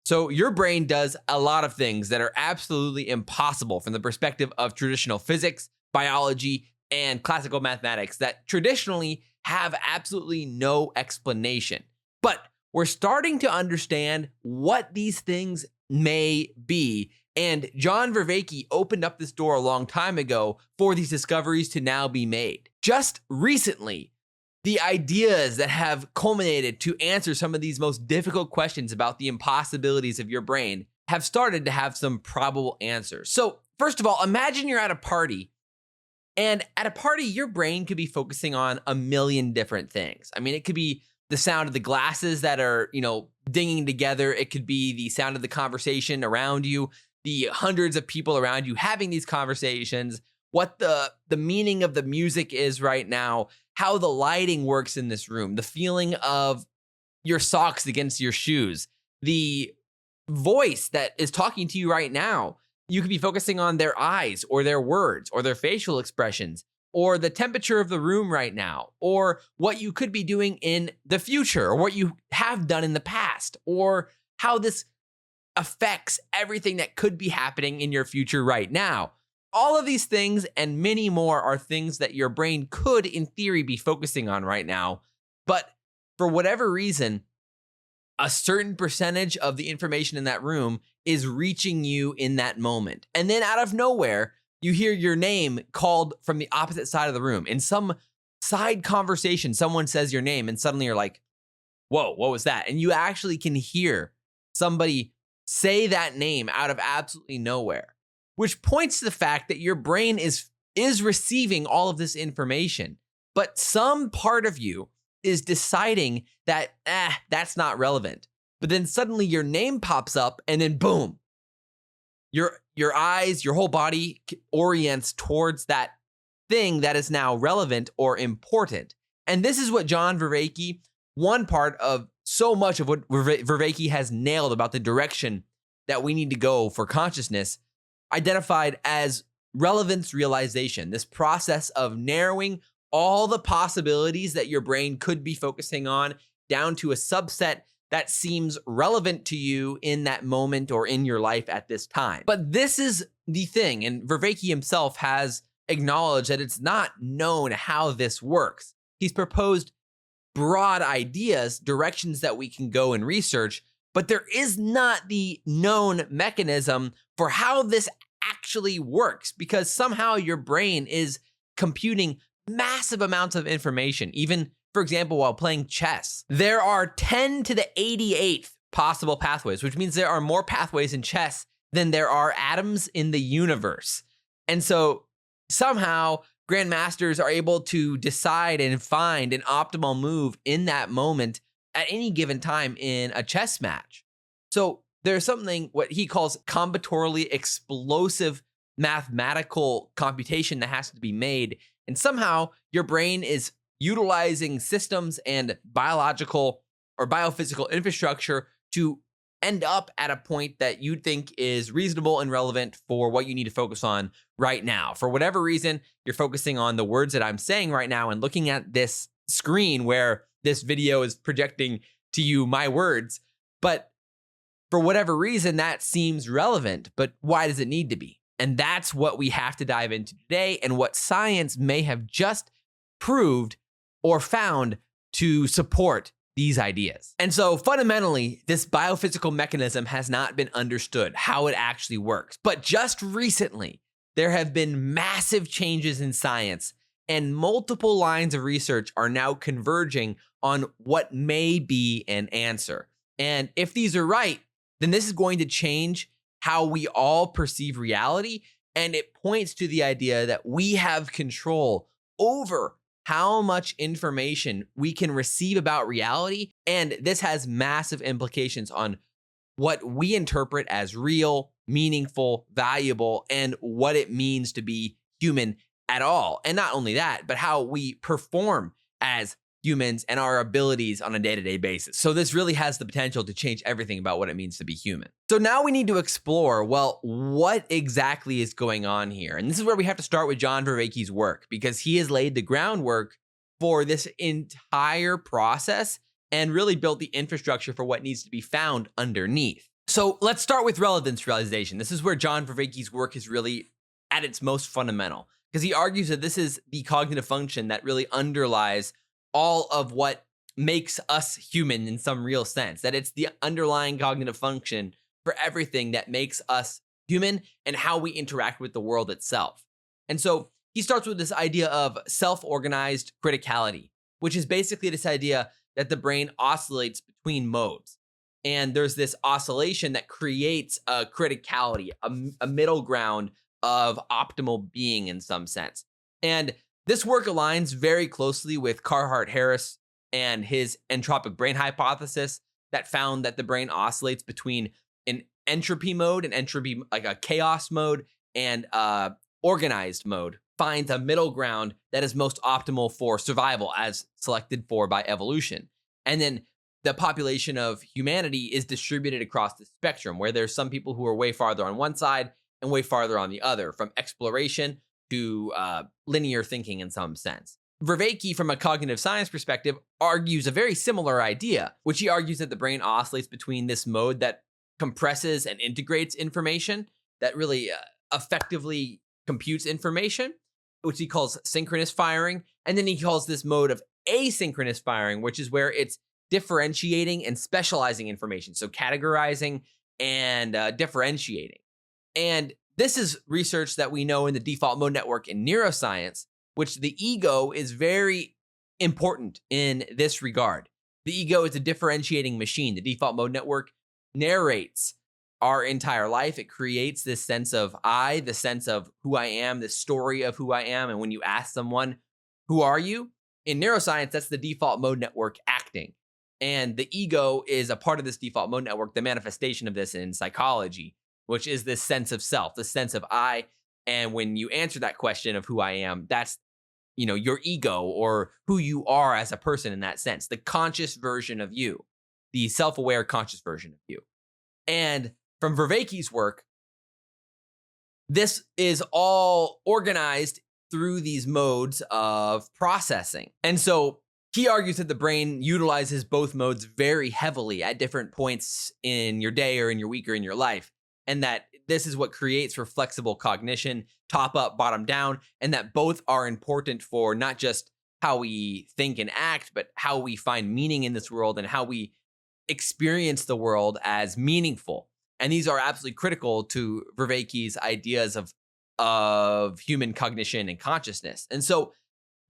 So your brain does a lot of things that are absolutely impossible from the perspective of traditional physics, biology, and classical mathematics that traditionally have absolutely no explanation. But we're starting to understand what these things may be. And John Vervaeke opened up this door a long time ago for these discoveries to now be made. Just recently, the ideas that have culminated to answer some of these most difficult questions about the impossibilities of your brain have started to have some probable answers. So, first of all, imagine you're at a party, and at a party, your brain could be focusing on a million different things. I mean, it could be the sound of the glasses that are, dinging together. It could be the sound of the conversation around you, the hundreds of people around you having these conversations, what the meaning of the music is right now, how the lighting works in this room, the feeling of your socks against your shoes, the voice that is talking to you right now. You could be focusing on their eyes or their words or their facial expressions or the temperature of the room right now or what you could be doing in the future or what you have done in the past or how this affects everything that could be happening in your future right now. All of these things and many more are things that your brain could, in theory, be focusing on right now. But for whatever reason, a certain percentage of the information in that room is reaching you in that moment. And then out of nowhere, you hear your name called from the opposite side of the room. In some side conversation, someone says your name and suddenly you're like, whoa, what was that? And you actually can hear somebody say that name out of absolutely nowhere, which points to the fact that your brain is receiving all of this information, but some part of you is deciding that, that's not relevant. But then suddenly your name pops up and then boom, your eyes, your whole body orients towards that thing that is now relevant or important. And this is what John Vervaeke, one part of so much of what Vervaeke has nailed about the direction that we need to go for consciousness, identified as relevance realization, this process of narrowing all the possibilities that your brain could be focusing on down to a subset that seems relevant to you in that moment or in your life at this time. But this is the thing, and Vervaeke himself has acknowledged that it's not known how this works. He's proposed broad ideas, directions that we can go and research, but there is not the known mechanism for how this actually works, because somehow your brain is computing massive amounts of information. Even, for example, while playing chess, there are 10 to the 88th possible pathways, which means there are more pathways in chess than there are atoms in the universe. And so somehow grandmasters are able to decide and find an optimal move in that moment at any given time in a chess match. So there's something what he calls combinatorially explosive mathematical computation that has to be made. And somehow your brain is utilizing systems and biological or biophysical infrastructure to end up at a point that you think is reasonable and relevant for what you need to focus on right now. For whatever reason, you're focusing on the words that I'm saying right now and looking at this screen where this video is projecting to you my words. But for whatever reason, that seems relevant. But why does it need to be? And that's what we have to dive into today, and what science may have just proved or found to support these ideas. And so fundamentally, this biophysical mechanism has not been understood, how it actually works. But just recently, there have been massive changes in science, and multiple lines of research are now converging on what may be an answer. And if these are right, then this is going to change how we all perceive reality. And it points to the idea that we have control over how much information we can receive about reality. And this has massive implications on what we interpret as real, meaningful, valuable, and what it means to be human at all. And not only that, but how we perform as humans and our abilities on a day-to-day basis. So this really has the potential to change everything about what it means to be human. So now we need to explore, well, what exactly is going on here? And this is where we have to start with John Vervaeke's work, because he has laid the groundwork for this entire process and really built the infrastructure for what needs to be found underneath. So let's start with relevance realization. This is where John Vervaeke's work is really at its most fundamental, because he argues that this is the cognitive function that really underlies all of what makes us human in some real sense, that it's the underlying cognitive function for everything that makes us human and how we interact with the world itself. And so he starts with this idea of self-organized criticality, which is basically this idea that the brain oscillates between modes. And there's this oscillation that creates a criticality, a middle ground of optimal being in some sense. And this work aligns very closely with Carhart-Harris and his entropic brain hypothesis that found that the brain oscillates between an entropy mode, an entropy like a chaos mode, and organized mode, finds a middle ground that is most optimal for survival as selected for by evolution. And then the population of humanity is distributed across the spectrum, where there's some people who are way farther on one side and way farther on the other, from exploration to linear thinking in some sense. Vervaeke, from a cognitive science perspective, argues a very similar idea, which he argues that the brain oscillates between this mode that compresses and integrates information, that really effectively computes information, which he calls synchronous firing. And then he calls this mode of asynchronous firing, which is where it's differentiating and specializing information. So categorizing and differentiating. And this is research that we know in the default mode network in neuroscience, which the ego is very important in this regard. The ego is a differentiating machine. The default mode network narrates our entire life. It creates this sense of I, the sense of who I am, the story of who I am. And when you ask someone, who are you? In neuroscience, that's the default mode network acting. And the ego is a part of this default mode network, the manifestation of this in psychology, which is this sense of self, the sense of I. And when you answer that question of who I am, that's, your ego, or who you are as a person in that sense, the conscious version of you, the self-aware conscious version of you. And from Vervaeke's work, this is all organized through these modes of processing. And so he argues that the brain utilizes both modes very heavily at different points in your day or in your week or in your life. And that this is what creates for flexible cognition, top up, bottom down, and that both are important for not just how we think and act, but how we find meaning in this world and how we experience the world as meaningful. And these are absolutely critical to Vervaeke's ideas of human cognition and consciousness. And so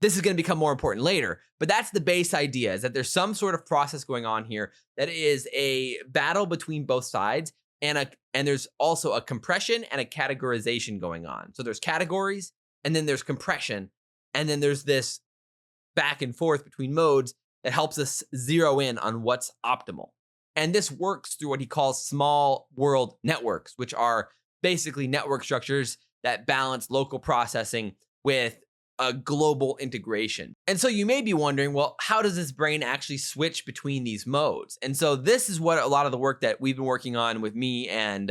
this is going to become more important later, but that's the base idea, is that there's some sort of process going on here that is a battle between both sides, and there's also a compression and a categorization going on. So there's categories, and then there's compression, and then there's this back and forth between modes that helps us zero in on what's optimal. And this works through what he calls small world networks, which are basically network structures that balance local processing with a global integration. And so you may be wondering, well, how does this brain actually switch between these modes? And so this is what a lot of the work that we've been working on with me and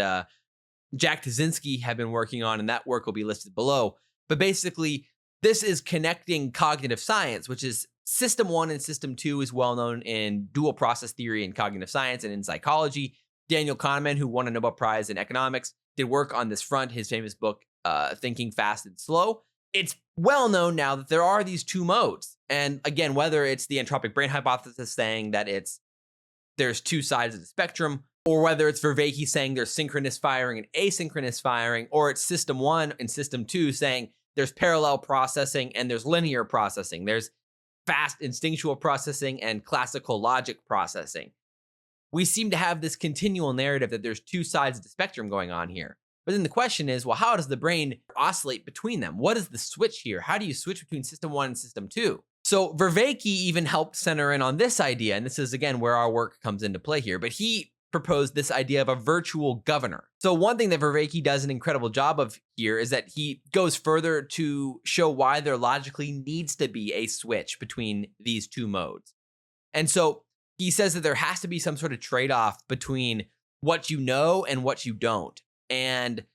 Jack Tazinski have been working on, and that work will be listed below. But basically, this is connecting cognitive science, which is System 1 and System 2 is well known in dual process theory in cognitive science and in psychology. Daniel Kahneman, who won a Nobel Prize in economics, did work on this front, his famous book, Thinking Fast and Slow. It's well known now that there are these two modes. And again, whether it's the entropic brain hypothesis saying that there's two sides of the spectrum, or whether it's Vervaeke saying there's synchronous firing and asynchronous firing, or it's System 1 and System 2 saying there's parallel processing and there's linear processing. There's fast instinctual processing and classical logic processing. We seem to have this continual narrative that there's two sides of the spectrum going on here. But then the question is, well, how does the brain oscillate between them? What is the switch here? How do you switch between System 1 and System 2? So Vervaeke even helped center in on this idea, and this is, again, where our work comes into play here. But he proposed this idea of a virtual governor. So one thing that Vervaeke does an incredible job of here is that he goes further to show why there logically needs to be a switch between these two modes. And so he says that there has to be some sort of trade-off between what you know and what you don't, and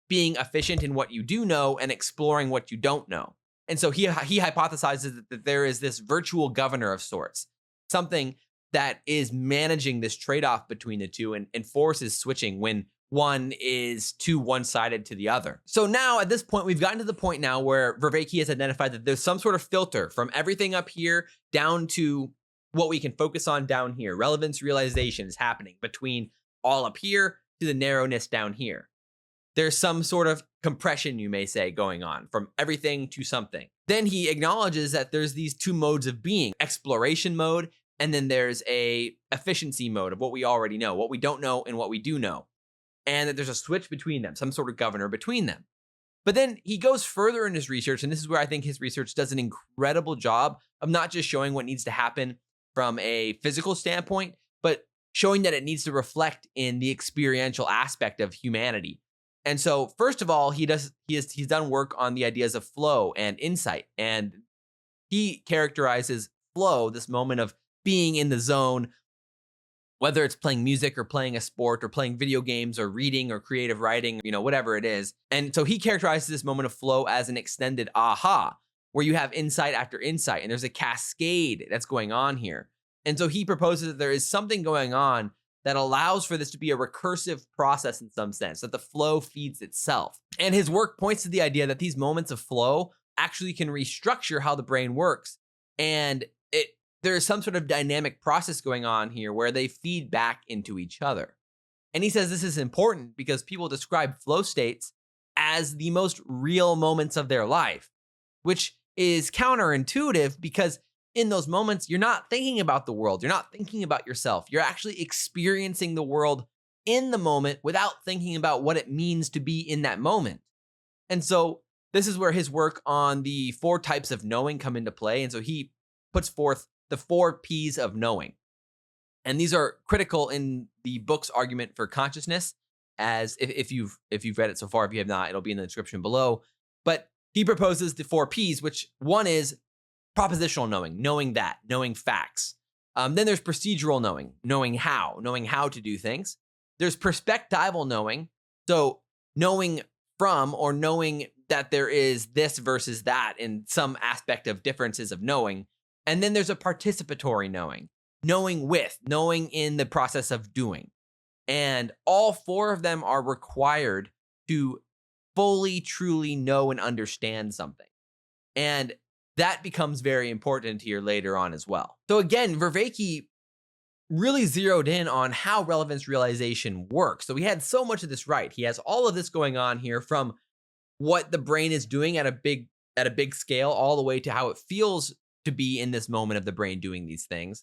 being efficient in what you do know and exploring what you don't know. And so he hypothesizes that there is this virtual governor of sorts, something that is managing this trade-off between the two and forces switching when one is too one-sided to the other. So now at this point, we've gotten to the point now where Vervaeke has identified that there's some sort of filter from everything up here down to what we can focus on down here. Relevance realization is happening between all up here to the narrowness down here. There's some sort of compression, you may say, going on from everything to something. Then he acknowledges that there's these two modes of being, exploration mode, and then there's a efficiency mode of what we already know, what we don't know and what we do know. And that there's a switch between them, some sort of governor between them. But then he goes further in his research, and this is where I think his research does an incredible job of not just showing what needs to happen from a physical standpoint, but showing that it needs to reflect in the experiential aspect of humanity. And so, first of all, he's done work on the ideas of flow and insight, and he characterizes flow, this moment of being in the zone, whether it's playing music or playing a sport or playing video games or reading or creative writing, whatever it is. And so he characterizes this moment of flow as an extended aha, where you have insight after insight, and there's a cascade that's going on here. And so he proposes that there is something going on that allows for this to be a recursive process in some sense, that the flow feeds itself. And his work points to the idea that these moments of flow actually can restructure how the brain works. And there is some sort of dynamic process going on here where they feed back into each other. And he says this is important because people describe flow states as the most real moments of their life, which is counterintuitive because in those moments, you're not thinking about the world. You're not thinking about yourself. You're actually experiencing the world in the moment without thinking about what it means to be in that moment. And so this is where his work on the 4 types of knowing come into play. And so he puts forth the 4 P's of knowing. And these are critical in the book's argument for consciousness, as if you've read it so far. If you have not, it'll be in the description below. But he proposes the 4 P's, which one is propositional knowing facts. Then there's procedural knowing how to do things. There's perspectival knowing, so knowing from or knowing that there is this versus that in some aspect of differences of knowing. And then there's a participatory knowing in the process of doing. And all 4 of them are required to fully, truly know and understand something. And that becomes very important here later on as well. So again, Vervaeke really zeroed in on how relevance realization works. So he had so much of this right. He has all of this going on here, from what the brain is doing at a big scale all the way to how it feels to be in this moment of the brain doing these things.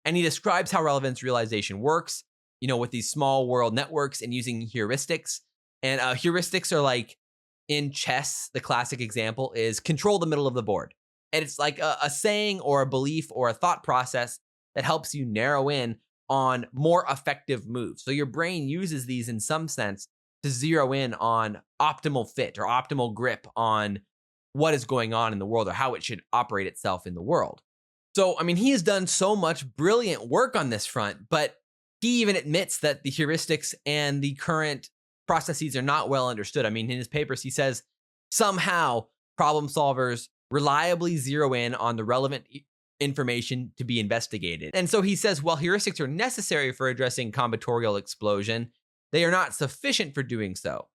And he describes how relevance realization works, with these small world networks and using heuristics. And heuristics are like in chess, the classic example is control the middle of the board. And it's like a saying or a belief or a thought process that helps you narrow in on more effective moves. So your brain uses these in some sense to zero in on optimal fit or optimal grip on what is going on in the world or how it should operate itself in the world. So, he has done so much brilliant work on this front, but he even admits that the heuristics and the current processes are not well understood. In his papers, he says somehow problem solvers reliably zero in on the relevant information to be investigated. And so he says, while heuristics are necessary for addressing combinatorial explosion, they are not sufficient for doing so.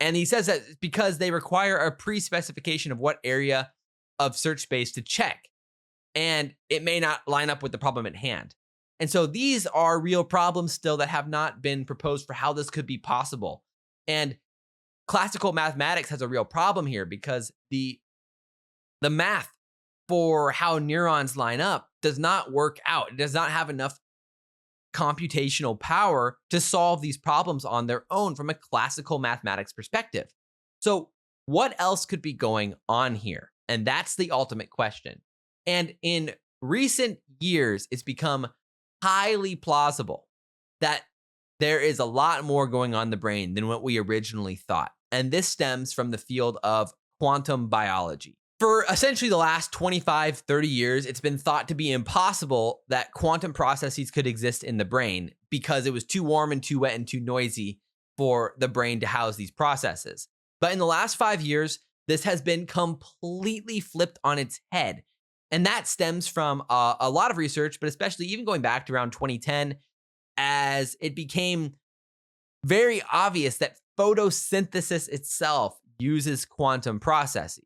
And he says that because they require a pre-specification of what area of search space to check, and it may not line up with the problem at hand. And so these are real problems still that have not been proposed for how this could be possible. And classical mathematics has a real problem here because the math for how neurons line up does not work out. It does not have enough computational power to solve these problems on their own from a classical mathematics perspective. So what else could be going on here? And that's the ultimate question. And in recent years, it's become highly plausible that there is a lot more going on in the brain than what we originally thought. And this stems from the field of quantum biology. For essentially the last 25, 30 years, it's been thought to be impossible that quantum processes could exist in the brain because it was too warm and too wet and too noisy for the brain to house these processes. But in the last 5 years, this has been completely flipped on its head. And that stems from a lot of research, but especially even going back to around 2010, as it became very obvious that photosynthesis itself uses quantum processes.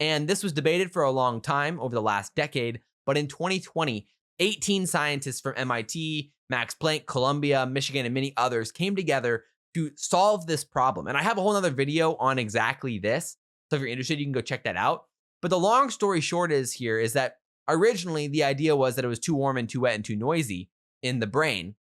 And this was debated for a long time over the last decade, but in 2020, 18 scientists from MIT, Max Planck, Columbia, Michigan, and many others came together to solve this problem. And I have a whole other video on exactly this. So if you're interested, you can go check that out. But the long story short is that originally the idea was that it was too warm and too wet and too noisy in the brain,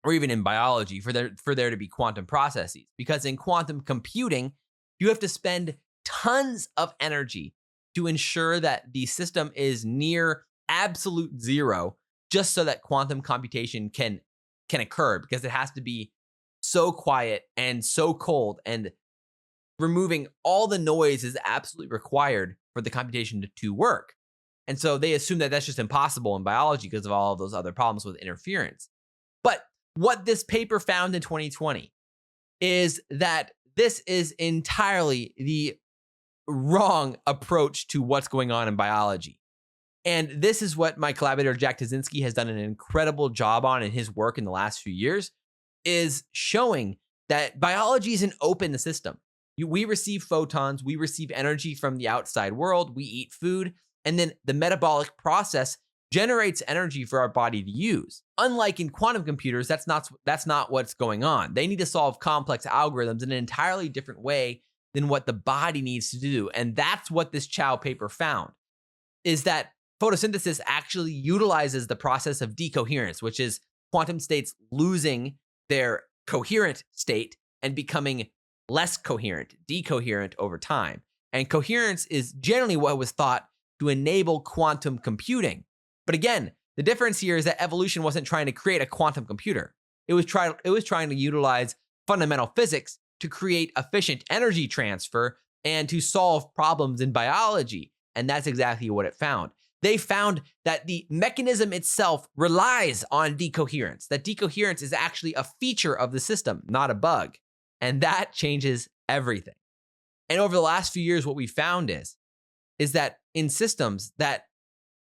or even in biology, for there to be quantum processes. Because in quantum computing, you have to spend tons of energy to ensure that the system is near absolute zero, just so that quantum computation can occur, because it has to be so quiet and so cold, and removing all the noise is absolutely required for the computation to work. And so they assume that that's just impossible in biology because of all of those other problems with interference. But what this paper found in 2020 is that this is entirely the wrong approach to what's going on in biology. And this is what my collaborator Jack Kaczynski has done an incredible job on in his work in the last few years, is showing that biology is an open system. We receive photons, we receive energy from the outside world, we eat food, and then the metabolic process generates energy for our body to use. Unlike in quantum computers, that's not what's going on. They need to solve complex algorithms in an entirely different way than what the body needs to do. And that's what this Chow paper found, is that photosynthesis actually utilizes the process of decoherence, which is quantum states losing their coherent state and becoming less coherent, decoherent over time. And coherence is generally what was thought to enable quantum computing. But again, the difference here is that evolution wasn't trying to create a quantum computer. It was trying to utilize fundamental physics to create efficient energy transfer and to solve problems in biology. And that's exactly what it found. They found that the mechanism itself relies on decoherence, that decoherence is actually a feature of the system, not a bug. And that changes everything. And over the last few years, what we found is that in systems that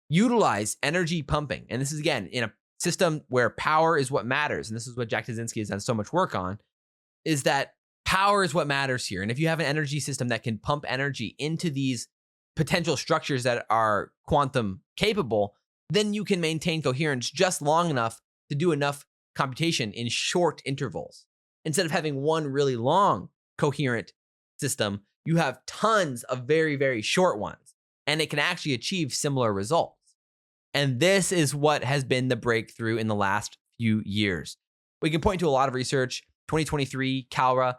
utilize energy pumping, and this is again in a system where power is what matters, and this is what Jack Kaczynski has done so much work on, is that power is what matters here. And if you have an energy system that can pump energy into these potential structures that are quantum capable, then you can maintain coherence just long enough to do enough computation in short intervals. Instead of having one really long coherent system, you have tons of very, very short ones, and it can actually achieve similar results. And this is what has been the breakthrough in the last few years. We can point to a lot of research, 2023, Kalra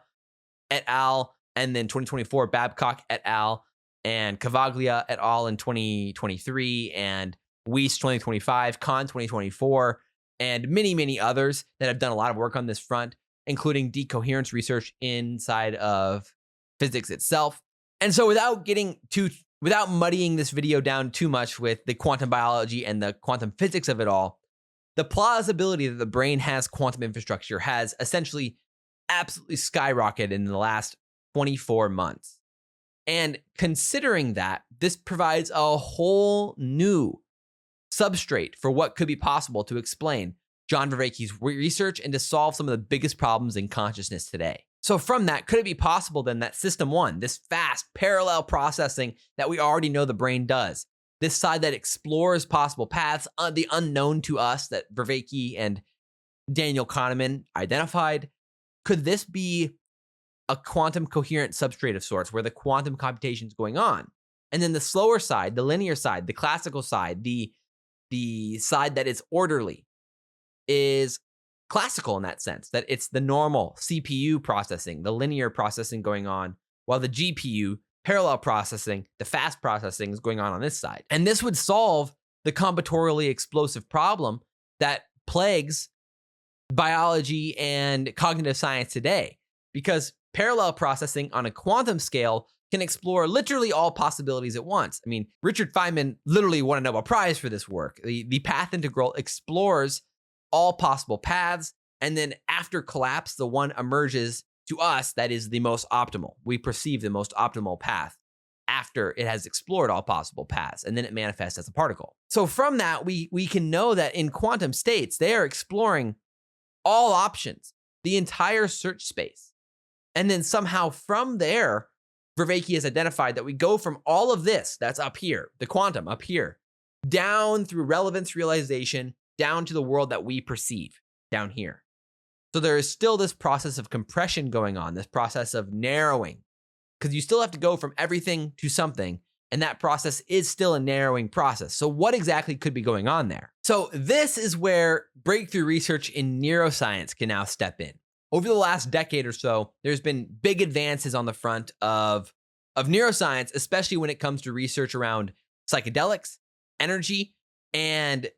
et al., and then 2024, Babcock et al., and Cavaglià et al. In 2023, and Weiss 2025, Kahn 2024, and many, many others that have done a lot of work on this front, including decoherence research inside of physics itself. And so without muddying this video down too much with the quantum biology and the quantum physics of it all, the plausibility that the brain has quantum infrastructure has essentially absolutely skyrocketed in the last 24 months. And considering that, this provides a whole new substrate for what could be possible to explain John Vervaeke's research and to solve some of the biggest problems in consciousness today. So from that, could it be possible then that system one, this fast parallel processing that we already know the brain does, this side that explores possible paths, the unknown to us that Vervaeke and Daniel Kahneman identified, could this be a quantum coherent substrate of sorts where the quantum computation is going on? And then the slower side, the linear side, the classical side, the side that is orderly, is classical in that sense, that it's the normal CPU processing, the linear processing going on, while the GPU, parallel processing, the fast processing is going on this side. And this would solve the combinatorially explosive problem that plagues biology and cognitive science today, because parallel processing on a quantum scale can explore literally all possibilities at once. I mean, Richard Feynman literally won a Nobel Prize for this work. The path integral explores all possible paths, and then after collapse, the one emerges to us that is the most optimal. We perceive the most optimal path after it has explored all possible paths, and then it manifests as a particle. So from that, we can know that in quantum states, they are exploring all options, the entire search space. And then somehow from there, Vervaeke has identified that we go from all of this that's up here, the quantum up here, down through relevance realization, down to the world that we perceive down here. So there is still this process of compression going on, this process of narrowing, because you still have to go from everything to something, and that process is still a narrowing process. So what exactly could be going on there? So this is where breakthrough research in neuroscience can now step in. Over the last decade or so, there's been big advances on the front of neuroscience, especially when it comes to research around psychedelics, energy, and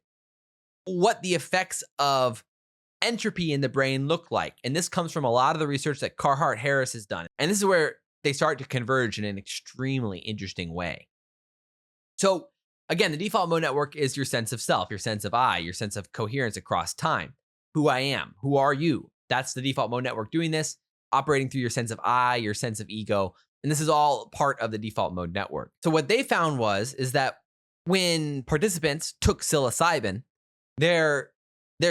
what the effects of entropy in the brain look like. And this comes from a lot of the research that Carhart-Harris has done. And this is where they start to converge in an extremely interesting way. So again, the default mode network is your sense of self, your sense of I, your sense of coherence across time. Who I am, who are you? That's the default mode network doing this, operating through your sense of I, your sense of ego. And this is all part of the default mode network. So what they found is that when participants took psilocybin, their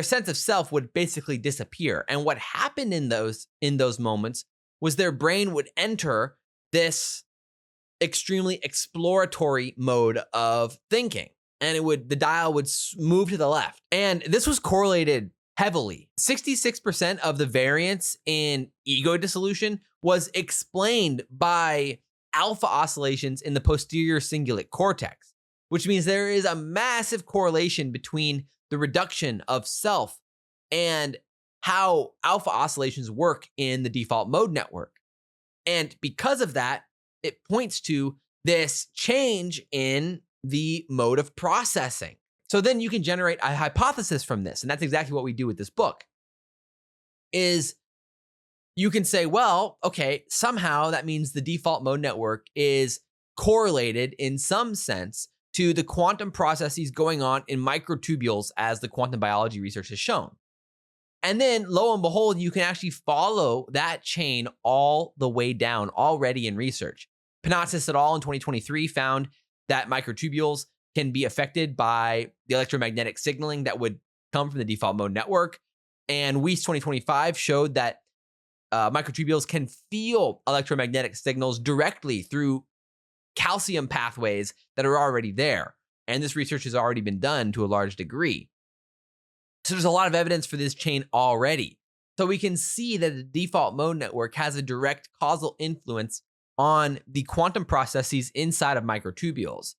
sense of self would basically disappear. And what happened in those moments was their brain would enter this extremely exploratory mode of thinking. And the dial would move to the left. And this was correlated heavily. 66% of the variance in ego dissolution was explained by alpha oscillations in the posterior cingulate cortex, which means there is a massive correlation between the reduction of self and how alpha oscillations work in the default mode network. And because of that, it points to this change in the mode of processing. So then you can generate a hypothesis from this. And that's exactly what we do with this book. Is you can say, well, okay, somehow that means the default mode network is correlated in some sense to the quantum processes going on in microtubules, as the quantum biology research has shown. And then lo and behold, you can actually follow that chain all the way down already in research. Panatsis et al. In 2023 found that microtubules can be affected by the electromagnetic signaling that would come from the default mode network. And Weiss 2025 showed that microtubules can feel electromagnetic signals directly through calcium pathways that are already there. And this research has already been done to a large degree. So there's a lot of evidence for this chain already. So we can see that the default mode network has a direct causal influence on the quantum processes inside of microtubules.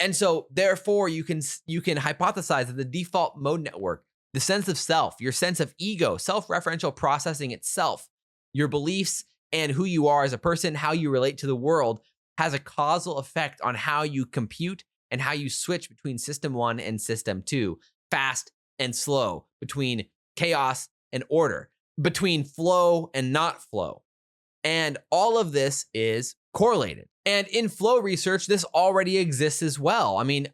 And so therefore you can hypothesize that the default mode network, the sense of self, your sense of ego, self-referential processing itself, your beliefs and who you are as a person, how you relate to the world, has a causal effect on how you compute and how you switch between system 1 and system 2, fast and slow, between chaos and order, between flow and not flow. And all of this is correlated. And in flow research, this already exists as well. I mean,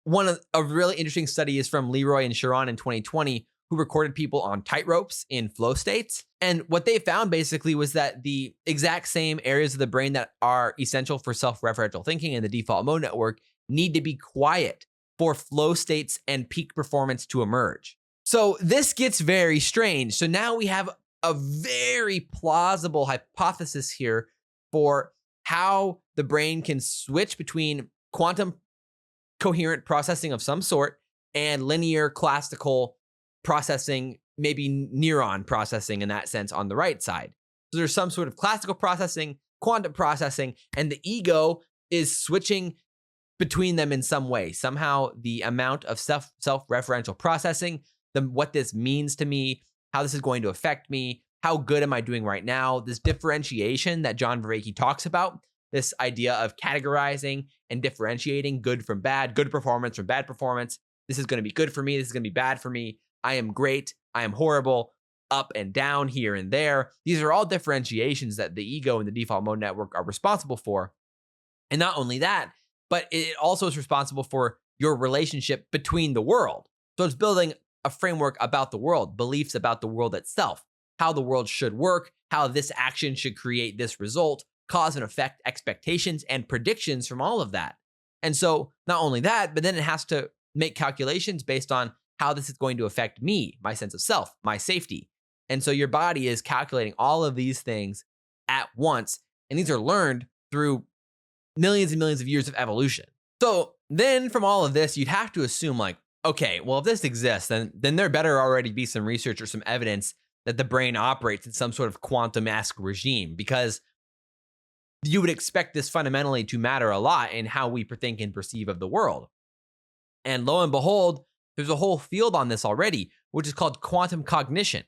a really interesting study is from Leroy and Sharon in 2020, who recorded people on tightropes in flow states. And what they found basically was that the exact same areas of the brain that are essential for self-referential thinking in the default mode network need to be quiet for flow states and peak performance to emerge. So this gets very strange. So now we have a very plausible hypothesis here for how the brain can switch between quantum coherent processing of some sort and linear classical processing, maybe neuron processing in that sense on the right side. So there's some sort of classical processing, quantum processing, and the ego is switching between them in some way. Somehow the amount of self-referential processing, what this means to me, how this is going to affect me, how good am I doing right now, this differentiation that John Vervaeke talks about, this idea of categorizing and differentiating good from bad, good performance from bad performance. This is going to be good for me. This is going to be bad for me. I am great. I am horrible. Up and down, here and there. These are all differentiations that the ego and the default mode network are responsible for. And not only that, but it also is responsible for your relationship between the world. So it's building a framework about the world, beliefs about the world itself, how the world should work, how this action should create this result, cause and effect expectations and predictions from all of that. And so not only that, but then it has to make calculations based on how this is going to affect me, my sense of self, my safety. And so your body is calculating all of these things at once. And these are learned through millions and millions of years of evolution. So then from all of this, you'd have to assume like, okay, well, if this exists, then there better already be some research or some evidence that the brain operates in some sort of quantum-esque regime, because you would expect this fundamentally to matter a lot in how we think and perceive of the world. And lo and behold, there's a whole field on this already, which is called quantum cognition.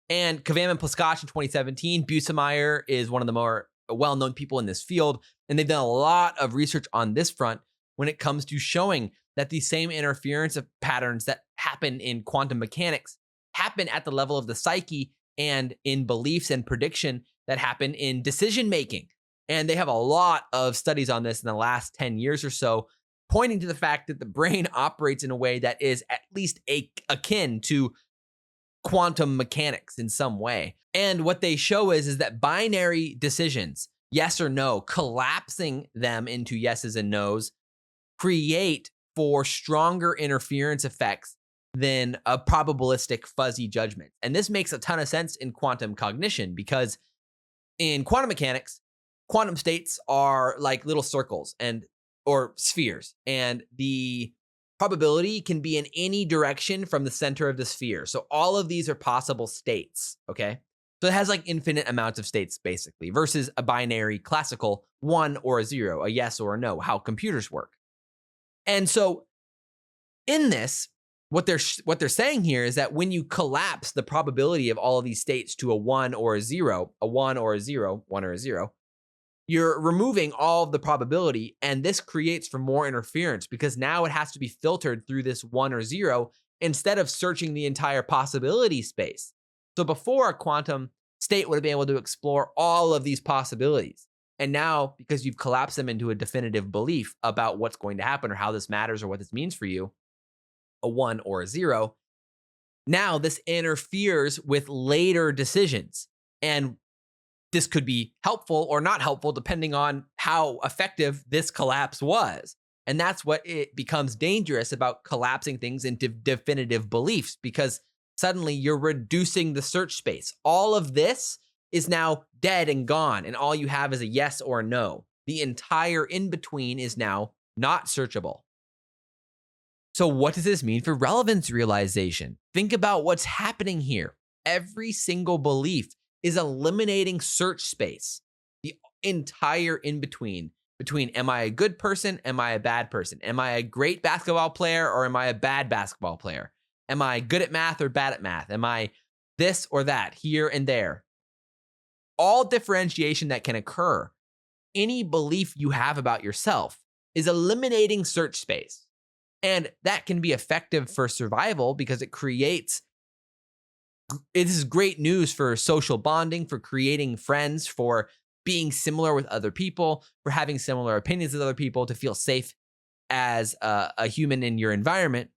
And Kvam and Pleskac in 2017, Busemeyer is one of the more well-known people in this field, and they've done a lot of research on this front when it comes to showing that the same interference of patterns that happen in quantum mechanics happen at the level of the psyche and in beliefs and prediction that happen in decision-making. And they have a lot of studies on this in the last 10 years or so, pointing to the fact that the brain operates in a way that is at least akin to quantum mechanics in some way. And what they show is that binary decisions, yes or no, collapsing them into yeses and nos, create for stronger interference effects than a probabilistic fuzzy judgment. And this makes a ton of sense in quantum cognition, because in quantum mechanics, quantum states are like little circles or spheres, and the probability can be in any direction from the center of the sphere. So all of these are possible states, okay? So it has like infinite amounts of states basically, versus a binary classical 1 or a 0, a yes or a no, how computers work. And so in this, what they're saying here is that when you collapse the probability of all of these states to a 1 or a 0, a 1 or a 0, 1 or a 0, you're removing all of the probability, and this creates for more interference, because now it has to be filtered through this 1 or 0 instead of searching the entire possibility space. So before, a quantum state would have been able to explore all of these possibilities. And now, because you've collapsed them into a definitive belief about what's going to happen or how this matters or what this means for you, a 1 or a 0, now this interferes with later decisions. And this could be helpful or not helpful depending on how effective this collapse was. And that's what it becomes dangerous about collapsing things into definitive beliefs, because suddenly you're reducing the search space. All of this is now dead and gone, and all you have is a yes or a no. The entire in-between is now not searchable. So what does this mean for relevance realization? Think about what's happening here. Every single belief is eliminating search space. The entire in-between, between am I a good person, am I a bad person? Am I a great basketball player or am I a bad basketball player? Am I good at math or bad at math? Am I this or that, here and there? All differentiation that can occur, any belief you have about yourself, is eliminating search space. And that can be effective for survival, because it is great news for social bonding, for creating friends, for being similar with other people, for having similar opinions with other people, to feel safe as a human in your environment.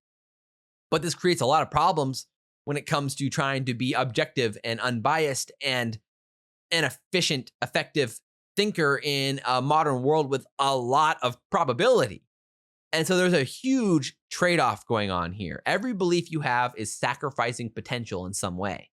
But this creates a lot of problems when it comes to trying to be objective and unbiased and an efficient, effective thinker in a modern world with a lot of probability. And so there's a huge trade-off going on here. Every belief you have is sacrificing potential in some way.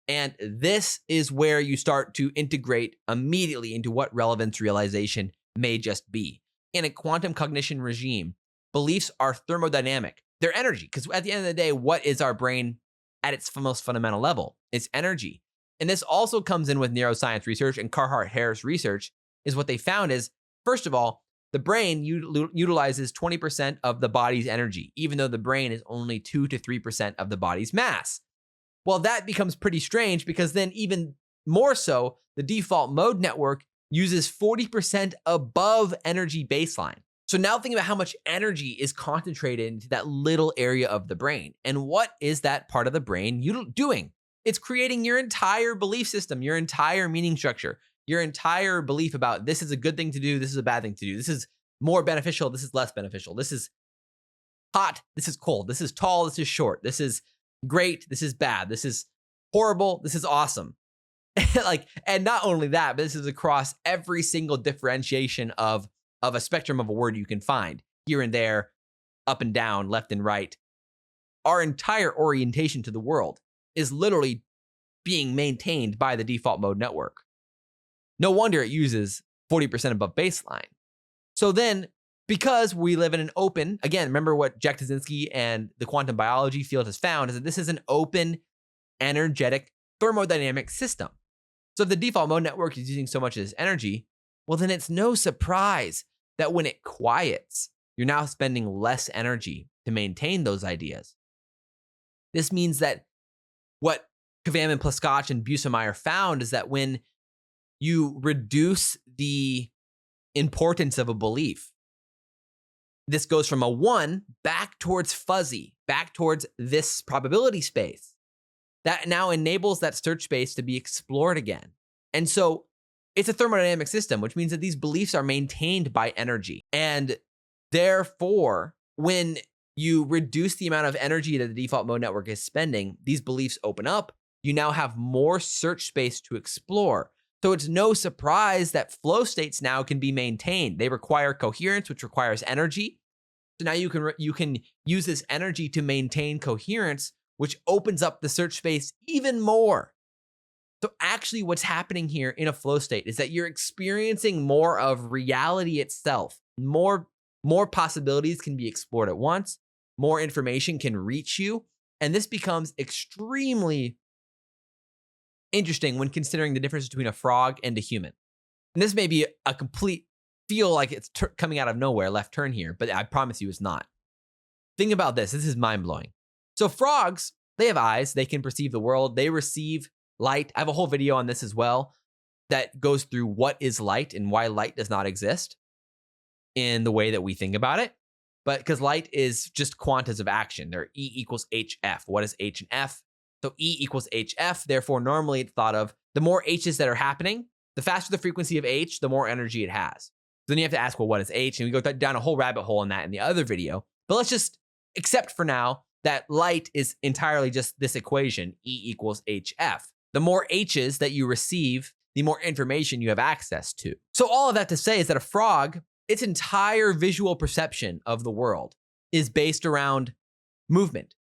And this is where you start to integrate immediately into what relevance realization may just be. In a quantum cognition regime, beliefs are thermodynamic. They're energy, because at the end of the day, what is our brain at its most fundamental level? It's energy. And this also comes in with neuroscience research, and Carhart-Harris research is what they found is, first of all, the brain utilizes 20% of the body's energy, even though the brain is only 2 to 3% of the body's mass. Well, that becomes pretty strange, because then even more so, the default mode network uses 40% above energy baseline. So now think about how much energy is concentrated into that little area of the brain. And what is that part of the brain doing? It's creating your entire belief system, your entire meaning structure, your entire belief about this is a good thing to do, this is a bad thing to do, this is more beneficial, this is less beneficial, this is hot, this is cold, this is tall, this is short, this is great, this is bad, this is horrible, this is awesome. And not only that, but this is across every single differentiation of a spectrum of a word you can find, here and there, up and down, left and right. Our entire orientation to the world is literally being maintained by the default mode network. No wonder it uses 40% above baseline. So then, because we live in an open, again, remember what Jack Kaczynski and the quantum biology field has found is that this is an open, energetic, thermodynamic system. So if the default mode network is using so much of this energy, well, then it's no surprise that when it quiets, you're now spending less energy to maintain those ideas. This means that what Kvam and Pleskac and Busemeyer found is that when you reduce the importance of a belief, this goes from a 1 back towards fuzzy, back towards this probability space. That now enables that search space to be explored again. And so it's a thermodynamic system, which means that these beliefs are maintained by energy. And therefore, when you reduce the amount of energy that the default mode network is spending, these beliefs open up. You now have more search space to explore. So it's no surprise that flow states now can be maintained. They require coherence, which requires energy. So now you can use this energy to maintain coherence, which opens up the search space even more. So actually what's happening here in a flow state is that you're experiencing more of reality itself. More possibilities can be explored at once. More information can reach you. And this becomes extremely interesting when considering the difference between a frog and a human. And this may be a complete, feel like it's coming out of nowhere, left turn here, but I promise you it's not. Think about this. This is mind-blowing. So frogs, they have eyes. They can perceive the world. They receive light. I have a whole video on this as well that goes through what is light and why light does not exist in the way that we think about it. But because light is just quantas of action. They're E equals HF. What is H and F? So E equals HF. Therefore, normally it's thought of the more H's that are happening, the faster the frequency of H, the more energy it has. Then you have to ask, well, what is H? And we go down a whole rabbit hole on that in the other video. But let's just accept for now that light is entirely just this equation, E equals HF. The more H's that you receive, the more information you have access to. So all of that to say is that a frog, its entire visual perception of the world is based around movement.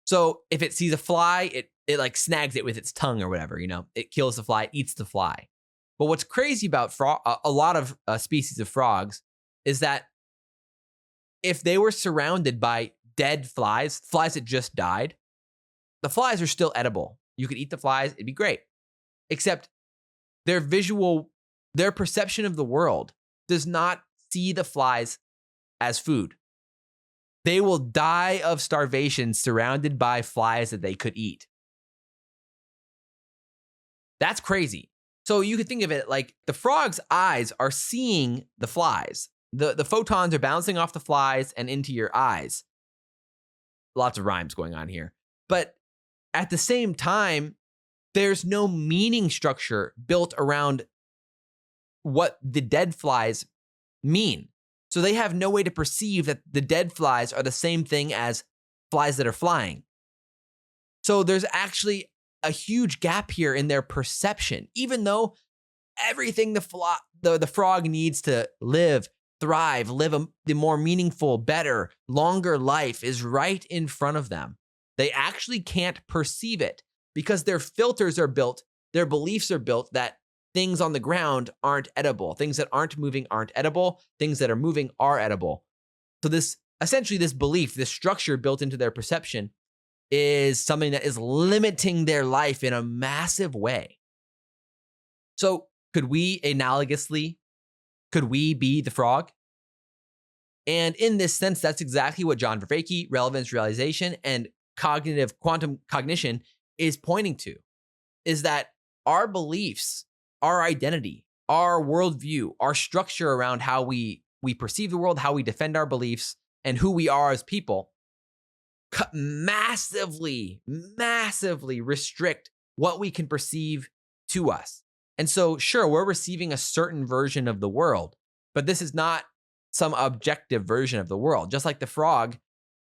So if it sees a fly, it like snags it with its tongue or whatever, it kills the fly, eats the fly. But what's crazy about a lot of species of frogs is that if they were surrounded by dead flies that just died, the flies are still edible. You could eat the flies, it'd be great. Except their perception of the world does not see the flies as food. They will die of starvation surrounded by flies that they could eat. That's crazy. So you could think of it like the frog's eyes are seeing the flies. The photons are bouncing off the flies and into your eyes. Lots of rhymes going on here. But at the same time, there's no meaning structure built around what the dead flies mean. So they have no way to perceive that the dead flies are the same thing as flies that are flying. So there's actually a huge gap here in their perception, even though everything the frog needs to live, thrive, live the more meaningful, better, longer life is right in front of them. They actually can't perceive it because their filters are built, their beliefs are built that things on the ground aren't edible. Things that aren't moving aren't edible. Things that are moving are edible. So this belief, this structure built into their perception is something that is limiting their life in a massive way. So could we be the frog? And in this sense, that's exactly what John Vervaeke, relevance realization, and quantum cognition is pointing to, is that our beliefs, our identity, our worldview, our structure around how we perceive the world, how we defend our beliefs, and who we are as people massively restrict what we can perceive to us. And so, sure, we're receiving a certain version of the world, but this is not some objective version of the world. Just like the frog,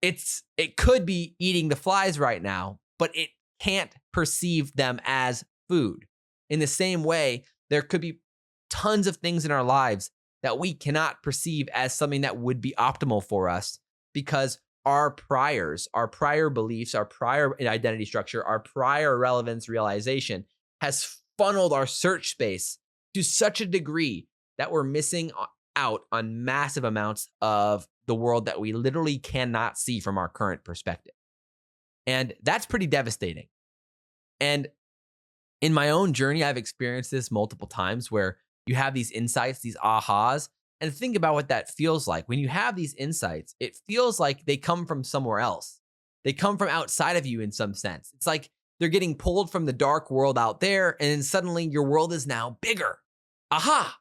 it could be eating the flies right now, but it can't perceive them as food. In the same way, there could be tons of things in our lives that we cannot perceive as something that would be optimal for us because our prior beliefs, our prior identity structure, our prior relevance realization has funneled our search space to such a degree that we're missing out on massive amounts of the world that we literally cannot see from our current perspective. And that's pretty devastating. And in my own journey, I've experienced this multiple times where you have these insights, these ahas, and think about what that feels like. When you have these insights, it feels like they come from somewhere else. They come from outside of you in some sense. It's like they're getting pulled from the dark world out there, and then suddenly your world is now bigger. Aha!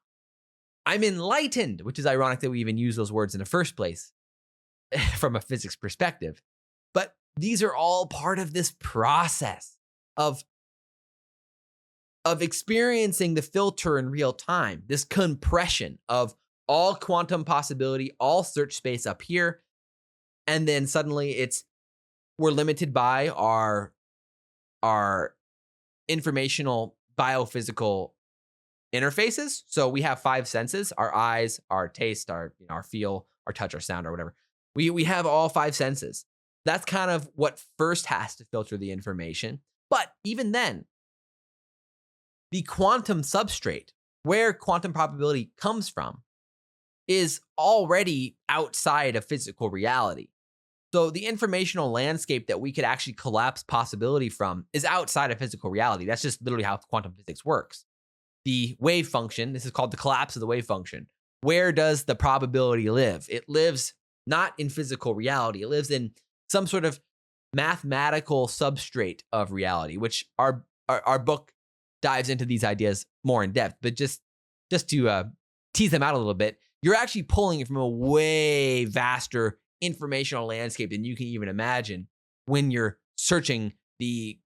I'm enlightened, which is ironic that we even use those words in the first place from a physics perspective. But these are all part of this process of experiencing the filter in real time, this compression of all quantum possibility, all search space up here. And then suddenly we're limited by our informational biophysical interfaces. So we have 5 senses: our eyes, our taste, our feel, our touch, our sound, or whatever. We have all 5 senses. That's kind of what first has to filter the information. But even then, the quantum substrate, where quantum probability comes from, is already outside of physical reality. So the informational landscape that we could actually collapse possibility from is outside of physical reality. That's just literally how quantum physics works. The wave function, this is called the collapse of the wave function. Where does the probability live? It lives not in physical reality. It lives in some sort of mathematical substrate of reality, which our book dives into these ideas more in depth. But just to tease them out a little bit, you're actually pulling from a way vaster informational landscape than you can even imagine when you're searching the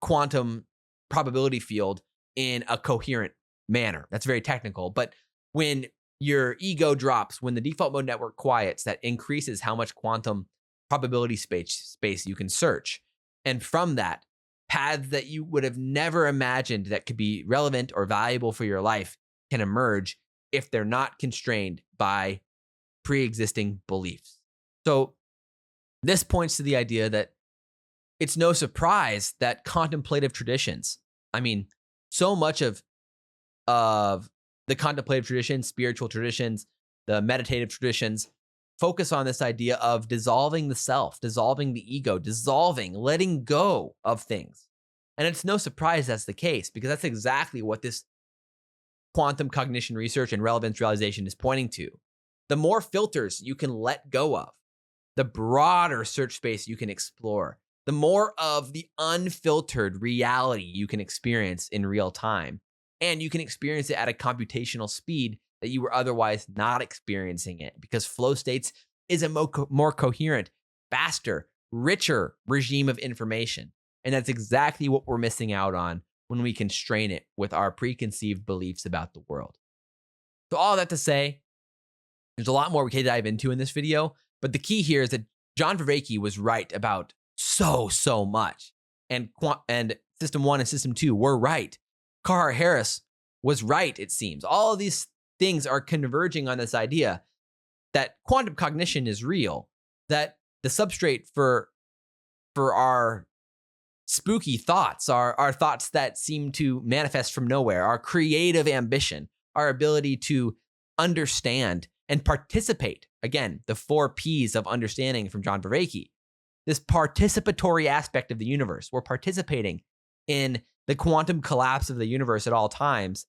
quantum probability field in a coherent manner. That's very technical. But when your ego drops, when the default mode network quiets, that increases how much quantum probability space you can search. And from that, paths that you would have never imagined that could be relevant or valuable for your life can emerge if they're not constrained by pre-existing beliefs. So this points to the idea that it's no surprise that contemplative traditions, so much of the contemplative traditions, spiritual traditions, the meditative traditions, focus on this idea of dissolving the self, dissolving the ego, letting go of things. And it's no surprise that's the case, because that's exactly what this quantum cognition research and relevance realization is pointing to. The more filters you can let go of, the broader search space you can explore, the more of the unfiltered reality you can experience in real time. And you can experience it at a computational speed that you were otherwise not experiencing it, because flow states is a more coherent, faster, richer regime of information. And that's exactly what we're missing out on when we constrain it with our preconceived beliefs about the world. So all that to say, there's a lot more we can dive into in this video, but the key here is that John Vervaeke was right about so much. And System 1 and System 2 were right. Carhart-Harris was right, it seems. All of these things are converging on this idea that quantum cognition is real, that the substrate for our spooky thoughts, our thoughts that seem to manifest from nowhere, our creative ambition, our ability to understand and participate. Again, the 4 Ps of understanding from John Vervaeke. This participatory aspect of the universe. We're participating in the quantum collapse of the universe at all times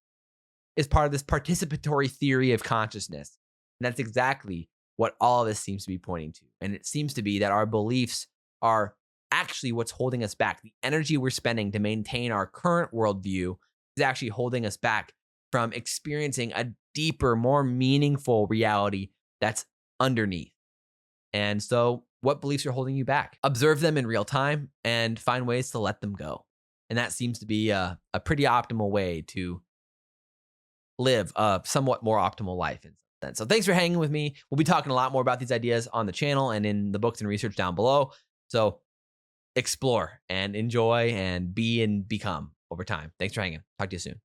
is part of this participatory theory of consciousness. And that's exactly what all of this seems to be pointing to. And it seems to be that our beliefs are actually what's holding us back. The energy we're spending to maintain our current worldview is actually holding us back from experiencing a deeper, more meaningful reality that's underneath. And so what beliefs are holding you back? Observe them in real time and find ways to let them go. And that seems to be a pretty optimal way to live a somewhat more optimal life in some sense. So thanks for hanging with me. We'll be talking a lot more about these ideas on the channel and in the books and research down below. So explore and enjoy and be and become. over time. Thanks for hanging. Talk to you soon.